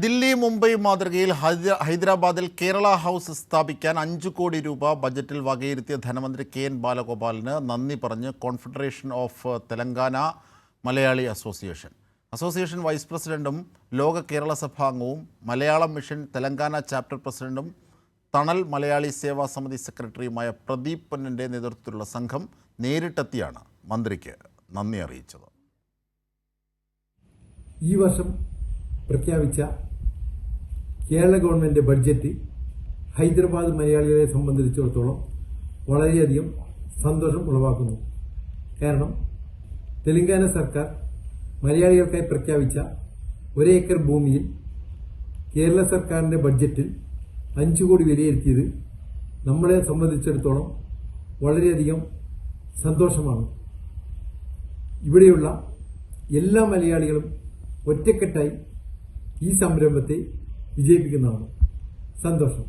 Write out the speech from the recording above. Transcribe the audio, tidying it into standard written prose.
ദില്ലി മുംബൈ മാതൃകയിൽ ഹൈദരാബാദിൽ കേരള ഹൗസ് സ്ഥാപിക്കാൻ 5 കോടി രൂപ ബജറ്റിൽ വകയിരുത്തിയ ധനമന്ത്രി കെ.എൻ. ബാലഗോപാലിന് നന്ദി പറഞ്ഞ് confederation of Telangana Malayali association vice പ്രസിഡന്റും ലോക കേരള സഭാ അംഗവും മലയാളം മിഷൻ തെലങ്കാന ചാപ്റ്റർ പ്രസിഡന്റും തണൽ മലയാളി സേവാ സമിതി സെക്രട്ടറിയുമായ പ്രദീപ് പൊന്നന്റെ നേതൃത്വത്തിലുള്ള സംഘം നേരിട്ടെത്തിയാണ് മന്ത്രിക്ക് നന്ദി അറിയിച്ചത്. ഈ വർഷം പ്രഖ്യാപിച്ച കേരള ഗവൺമെന്റ് ബഡ്ജറ്റ് ഹൈദരാബാദ് മലയാളികളെ സംബന്ധിച്ചിടത്തോളം വളരെയധികം സന്തോഷം ഉളവാക്കുന്നു. കാരണം തെലങ്കാന സർക്കാർ മലയാളികൾക്കായി പ്രഖ്യാപിച്ച 1 ഏക്കർ ഭൂമിയിൽ കേരള സർക്കാരിന്റെ ബഡ്ജറ്റിൽ 5 കോടി വിലയിരുത്തിയത് നമ്മളെ സംബന്ധിച്ചിടത്തോളം വളരെയധികം സന്തോഷമാണ്. ഇവിടെയുള്ള എല്ലാ മലയാളികളും ഒറ്റക്കെട്ടായി ഈ സംരംഭത്തെ വിജയിപ്പിക്കുന്നതാണ്. സന്തോഷം.